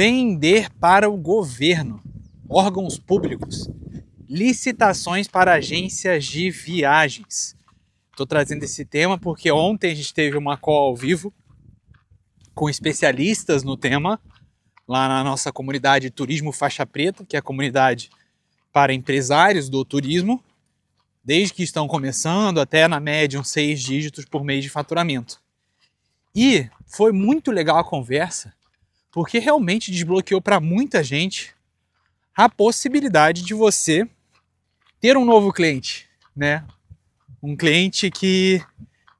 Vender para o governo, órgãos públicos, licitações para agências de viagens. Estou trazendo esse tema porque ontem a gente teve uma call ao vivo com especialistas no tema, lá na nossa comunidade Turismo Faixa Preta, que é a comunidade para empresários do turismo, desde que estão começando até na média uns 6 dígitos por mês de faturamento. E foi muito legal a conversa, porque realmente desbloqueou para muita gente a possibilidade de você ter um novo cliente, né? Um cliente que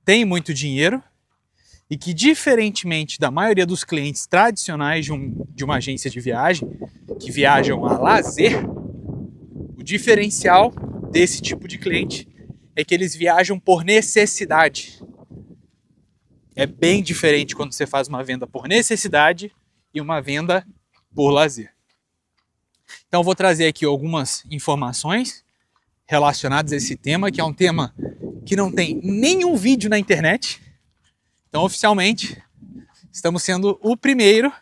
tem muito dinheiro e que, diferentemente da maioria dos clientes tradicionais de uma agência de viagem, que viajam a lazer, o diferencial desse tipo de cliente é que eles viajam por necessidade. É bem diferente quando você faz uma venda por necessidade e uma venda por lazer. Então eu vou trazer aqui algumas informações relacionadas a esse tema, que é um tema que não tem nenhum vídeo na internet. Então, oficialmente, estamos sendo o primeiro,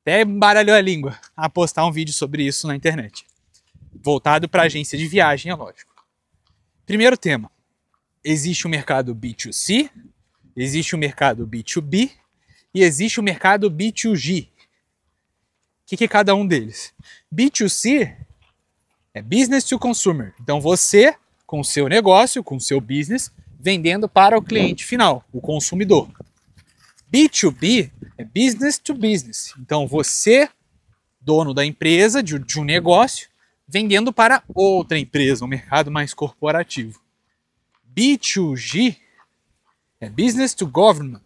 até embaralhou a língua, a postar um vídeo sobre isso na internet. Voltado para agência de viagem, é lógico. Primeiro tema, existe o mercado B2C, existe o mercado B2B e existe o mercado B2G. O que é cada um deles? B2C é Business to Consumer. Então você, com o seu negócio, com o seu business, vendendo para o cliente final, o consumidor. B2B é Business to Business. Então você, dono da empresa, de um negócio, vendendo para outra empresa, um mercado mais corporativo. B2G é Business to Government,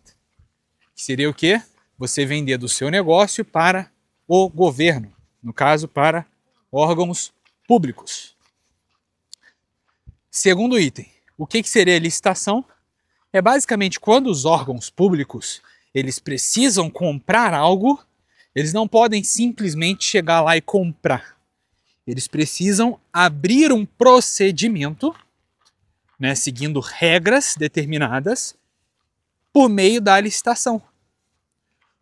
que seria o quê? Você vender do seu negócio para o governo, no caso, para órgãos públicos. Segundo item, o que seria licitação? É basicamente quando os órgãos públicos eles precisam comprar algo, eles não podem simplesmente chegar lá e comprar. Eles precisam abrir um procedimento, né, seguindo regras determinadas, por meio da licitação,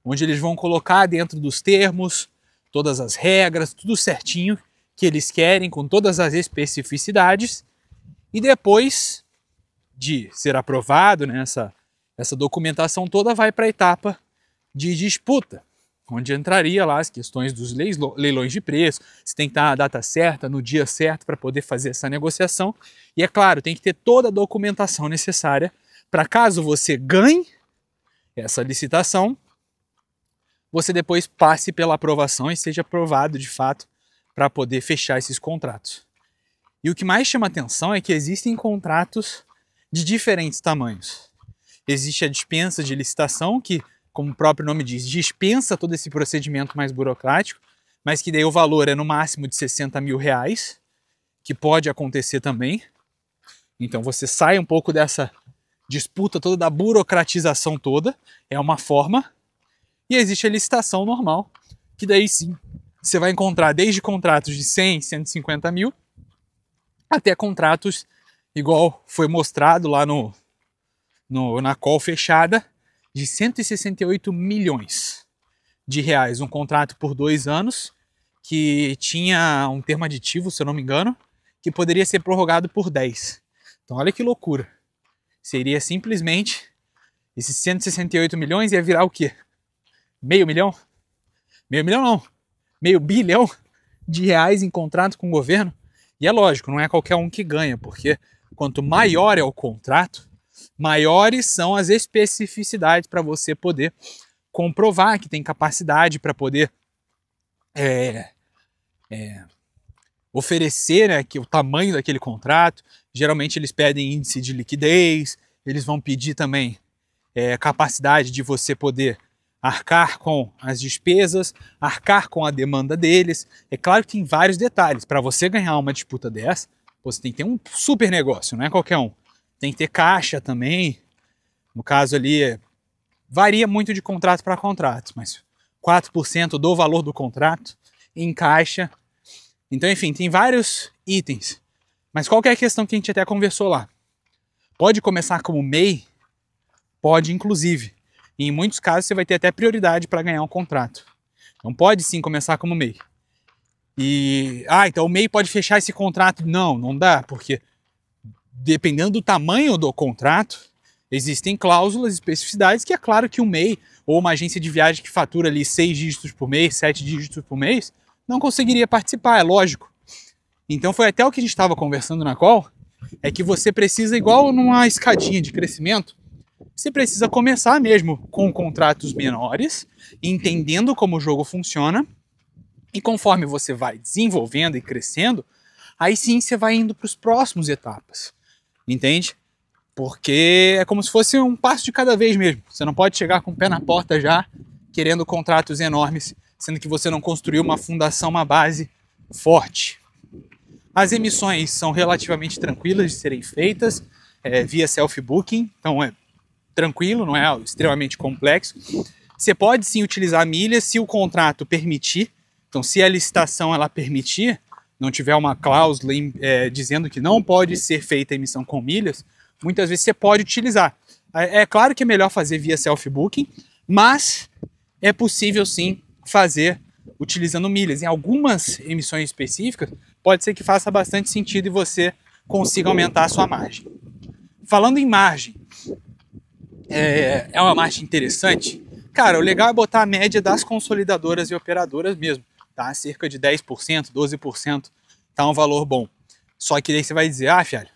onde eles vão colocar dentro dos termos todas as regras, tudo certinho que eles querem, com todas as especificidades, e depois de ser aprovado, né, essa documentação toda vai para a etapa de disputa, onde entraria lá as questões dos leilões de preço, se tem que estar na data certa, no dia certo para poder fazer essa negociação, e é claro, tem que ter toda a documentação necessária para caso você ganhe essa licitação, você depois passe pela aprovação e seja aprovado de fato para poder fechar esses contratos. E o que mais chama atenção é que existem contratos de diferentes tamanhos. Existe a dispensa de licitação, que, como o próprio nome diz, dispensa todo esse procedimento mais burocrático, mas que daí o valor é no máximo de R$60 mil, que pode acontecer também. Então você sai um pouco dessa disputa toda, da burocratização toda, é uma forma. E existe a licitação normal, que daí sim, você vai encontrar desde contratos de 100, 150 mil, até contratos, igual foi mostrado lá na call fechada, de 168 milhões de reais. Um contrato por 2 anos, que tinha um termo aditivo, se eu não me engano, que poderia ser prorrogado por 10. Então olha que loucura. Seria simplesmente, esses 168 milhões ia virar o quê? Meio milhão? Meio milhão não. Meio bilhão de reais em contrato com o governo. E é lógico, não é qualquer um que ganha, porque quanto maior é o contrato, maiores são as especificidades para você poder comprovar que tem capacidade para poder oferecer, né, que o tamanho daquele contrato. Geralmente eles pedem índice de liquidez, eles vão pedir também capacidade de você poder arcar com as despesas, arcar com a demanda deles. É claro que tem vários detalhes. Para você ganhar uma disputa dessa, você tem que ter um super negócio, não é qualquer um. Tem que ter caixa também. No caso ali, varia muito de contrato para contrato, mas 4% do valor do contrato em caixa. Então, enfim, tem vários itens. Mas qual que é a questão que a gente até conversou lá? Pode começar como MEI, Pode, inclusive. E em muitos casos você vai ter até prioridade para ganhar um contrato. Então pode sim começar como MEI. Então o MEI pode fechar esse contrato? Não, não dá, porque dependendo do tamanho do contrato, existem cláusulas, especificidades que é claro que o MEI ou uma agência de viagem que fatura ali 6 dígitos por mês, 7 dígitos por mês, não conseguiria participar, é lógico. Então foi até o que a gente estava conversando na call, é que você precisa, igual numa escadinha de crescimento, você precisa começar mesmo com contratos menores, entendendo como o jogo funciona, e conforme você vai desenvolvendo e crescendo, aí sim você vai indo para as próximas etapas, entende? Porque é como se fosse um passo de cada vez mesmo. Você não pode chegar com o pé na porta já, querendo contratos enormes, sendo que você não construiu uma fundação, uma base forte. As emissões são relativamente tranquilas de serem feitas, via self-booking, então é tranquilo, não é extremamente complexo. Você pode sim utilizar milhas se o contrato permitir. Então, se a licitação ela permitir, não tiver uma cláusula dizendo que não pode ser feita a emissão com milhas, muitas vezes você pode utilizar. É claro que é melhor fazer via self-booking, mas é possível sim fazer utilizando milhas. Em algumas emissões específicas, pode ser que faça bastante sentido e você consiga aumentar a sua margem. Falando em margem, é uma margem interessante? Cara, o legal é botar a média das consolidadoras e operadoras mesmo, tá? Cerca de 10%, 12%, tá um valor bom. Só que daí você vai dizer, Fialho,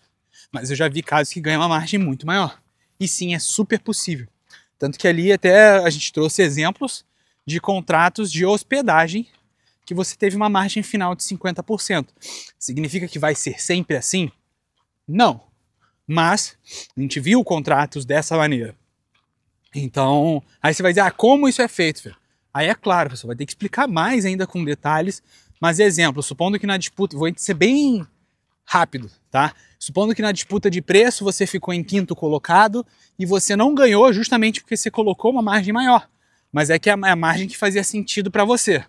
mas eu já vi casos que ganham uma margem muito maior. E sim, é super possível. Tanto que ali até a gente trouxe exemplos de contratos de hospedagem que você teve uma margem final de 50%. Significa que vai ser sempre assim? Não. Mas a gente viu contratos dessa maneira. Então, aí você vai dizer, como isso é feito, filho? Aí é claro, você vai ter que explicar mais ainda com detalhes. Mas exemplo, supondo que na disputa, vou ser bem rápido, tá? Supondo que na disputa de preço você ficou em 5º colocado e você não ganhou justamente porque você colocou uma margem maior. Mas é que é a margem que fazia sentido para você.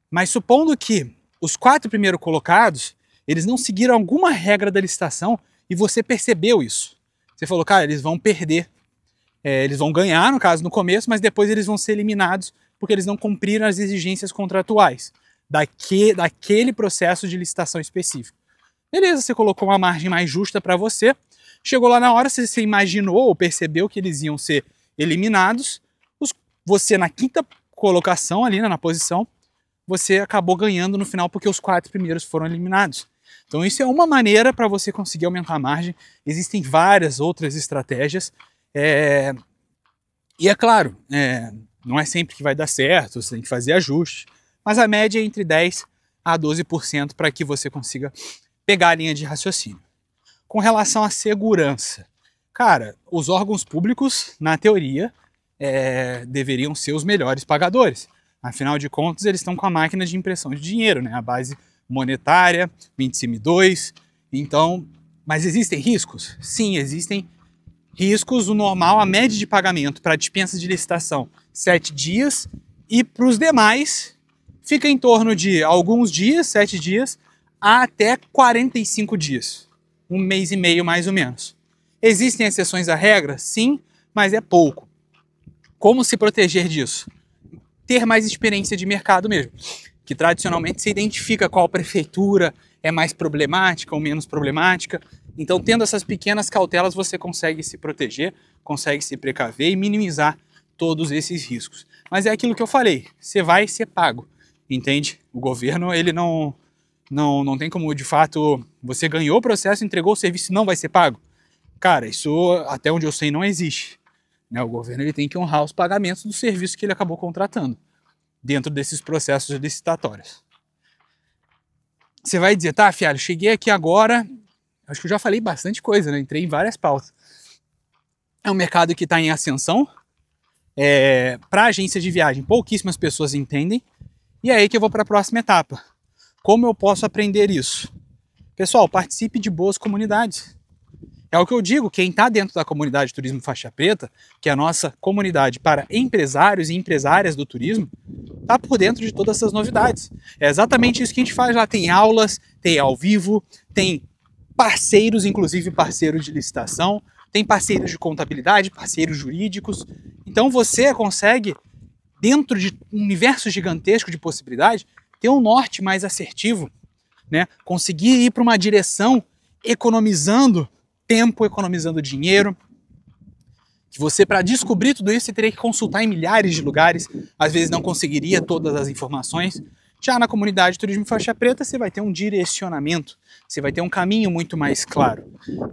Mas supondo que os 4 primeiros colocados, eles não seguiram alguma regra da licitação e você percebeu isso. Você falou, cara, eles vão perder. Eles vão ganhar, no caso, no começo, mas depois eles vão ser eliminados porque eles não cumpriram as exigências contratuais daquele processo de licitação específico. Beleza, você colocou uma margem mais justa para você, chegou lá na hora, você imaginou ou percebeu que eles iam ser eliminados, você na 5ª colocação ali, na posição, você acabou ganhando no final porque os 4 primeiros foram eliminados. Então isso é uma maneira para você conseguir aumentar a margem. Existem várias outras estratégias. E é claro, não é sempre que vai dar certo, você tem que fazer ajustes, mas a média é entre 10% a 12% para que você consiga pegar a linha de raciocínio. Com relação à segurança, cara, os órgãos públicos, na teoria, deveriam ser os melhores pagadores. Afinal de contas, eles estão com a máquina de impressão de dinheiro, né? A base monetária, o índice M2. Então, mas existem riscos? Sim, existem riscos. O normal, a média de pagamento para dispensas de licitação, 7 dias, e para os demais, fica em torno de alguns dias, 7 dias, a até 45 dias. 1 mês e meio, mais ou menos. Existem exceções à regra? Sim, mas é pouco. Como se proteger disso? Ter mais experiência de mercado mesmo, que tradicionalmente se identifica qual prefeitura é mais problemática ou menos problemática. Então, tendo essas pequenas cautelas, você consegue se proteger, consegue se precaver e minimizar todos esses riscos. Mas é aquilo que eu falei, você vai ser pago, entende? O governo, ele não tem como, de fato, você ganhou o processo, entregou o serviço e não vai ser pago. Cara, isso, até onde eu sei, não existe. O governo ele tem que honrar os pagamentos do serviço que ele acabou contratando dentro desses processos licitatórios. Você vai dizer, tá, Fialho, cheguei aqui agora, acho que eu já falei bastante coisa, né? Entrei em várias pautas. É um mercado que está em ascensão, para agências de viagem pouquíssimas pessoas entendem, e é aí que eu vou para a próxima etapa. Como eu posso aprender isso? Pessoal, participe de boas comunidades. É o que eu digo, quem está dentro da comunidade Turismo Faixa Preta, que é a nossa comunidade para empresários e empresárias do turismo, está por dentro de todas essas novidades. É exatamente isso que a gente faz lá. Tem aulas, tem ao vivo, tem parceiros, inclusive parceiros de licitação, tem parceiros de contabilidade, parceiros jurídicos. Então você consegue, dentro de um universo gigantesco de possibilidades, ter um norte mais assertivo, né? Conseguir ir para uma direção economizando tempo, economizando dinheiro. Que você, para descobrir tudo isso, você teria que consultar em milhares de lugares, às vezes não conseguiria todas as informações. Já na comunidade Turismo Faixa Preta, você vai ter um direcionamento, você vai ter um caminho muito mais claro,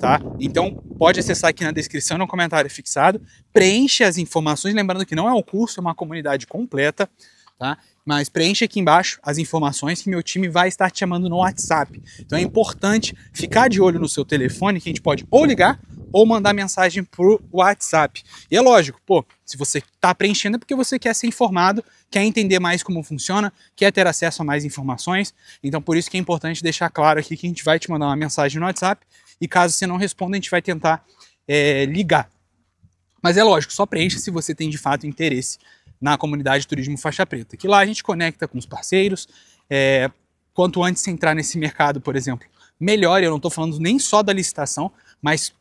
tá? Então, pode acessar aqui na descrição, no comentário fixado, preenche as informações, lembrando que não é um curso, é uma comunidade completa, tá? Mas preenche aqui embaixo as informações que meu time vai estar te chamando no WhatsApp. Então é importante ficar de olho no seu telefone, que a gente pode ou ligar ou mandar mensagem pro WhatsApp. E é lógico, pô, se você está preenchendo é porque você quer ser informado, quer entender mais como funciona, quer ter acesso a mais informações. Então por isso que é importante deixar claro aqui que a gente vai te mandar uma mensagem no WhatsApp e caso você não responda, a gente vai tentar ligar. Mas é lógico, só preencha se você tem de fato interesse na comunidade Turismo Faixa Preta, que lá a gente conecta com os parceiros. Quanto antes você entrar nesse mercado, por exemplo, melhor. Eu não estou falando nem só da licitação, mas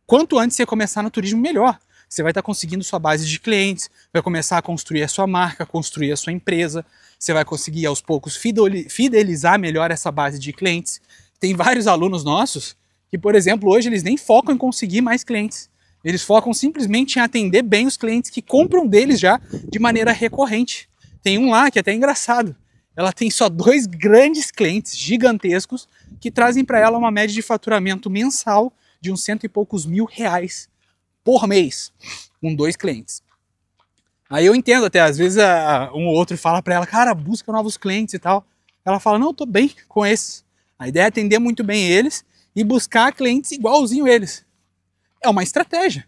quanto antes você começar no turismo, melhor. Você vai estar conseguindo sua base de clientes, vai começar a construir a sua marca, construir a sua empresa, você vai conseguir aos poucos fidelizar melhor essa base de clientes. Tem vários alunos nossos que, por exemplo, hoje eles nem focam em conseguir mais clientes. Eles focam simplesmente em atender bem os clientes que compram deles já de maneira recorrente. Tem um lá que é até engraçado. Ela tem só 2 grandes clientes gigantescos que trazem para ela uma média de faturamento mensal de uns 100 e poucos mil reais por mês, com 2 clientes. Aí eu entendo até, às vezes um ou outro fala para ela, cara, busca novos clientes e tal. Ela fala, não, eu tô bem com esses. A ideia é atender muito bem eles e buscar clientes igualzinho eles. É uma estratégia.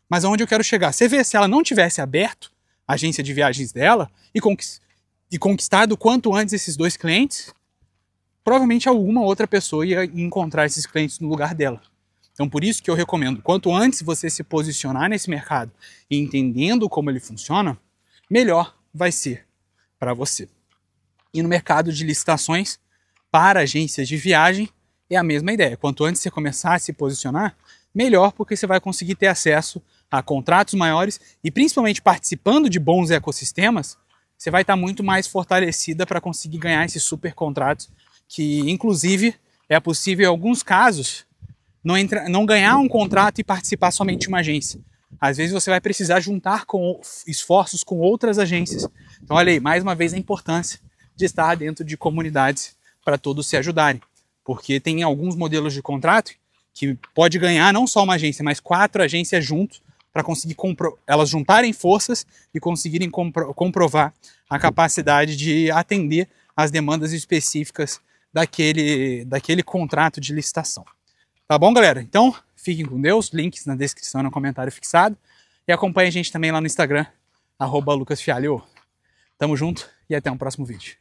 Mas aonde eu quero chegar? Você vê, se ela não tivesse aberto a agência de viagens dela e conquistado quanto antes esses 2 clientes, provavelmente alguma outra pessoa ia encontrar esses clientes no lugar dela. Então por isso que eu recomendo, quanto antes você se posicionar nesse mercado e entendendo como ele funciona, melhor vai ser para você. E no mercado de licitações para agências de viagem é a mesma ideia. Quanto antes você começar a se posicionar, melhor, porque você vai conseguir ter acesso a contratos maiores e principalmente participando de bons ecossistemas, você vai estar muito mais fortalecida para conseguir ganhar esses super contratos, que inclusive é possível em alguns casos não ganhar um contrato e participar somente de uma agência. Às vezes você vai precisar juntar com esforços com outras agências. Então olha aí, mais uma vez a importância de estar dentro de comunidades para todos se ajudarem. Porque tem alguns modelos de contrato que pode ganhar não só uma agência, mas 4 agências juntos para conseguir elas juntarem forças e conseguirem comprovar a capacidade de atender as demandas específicas daquele contrato de licitação. Tá bom, galera? Então, fiquem com Deus, links na descrição e no comentário fixado. E acompanhe a gente também lá no Instagram, @lucasfialho. Tamo junto e até um próximo vídeo.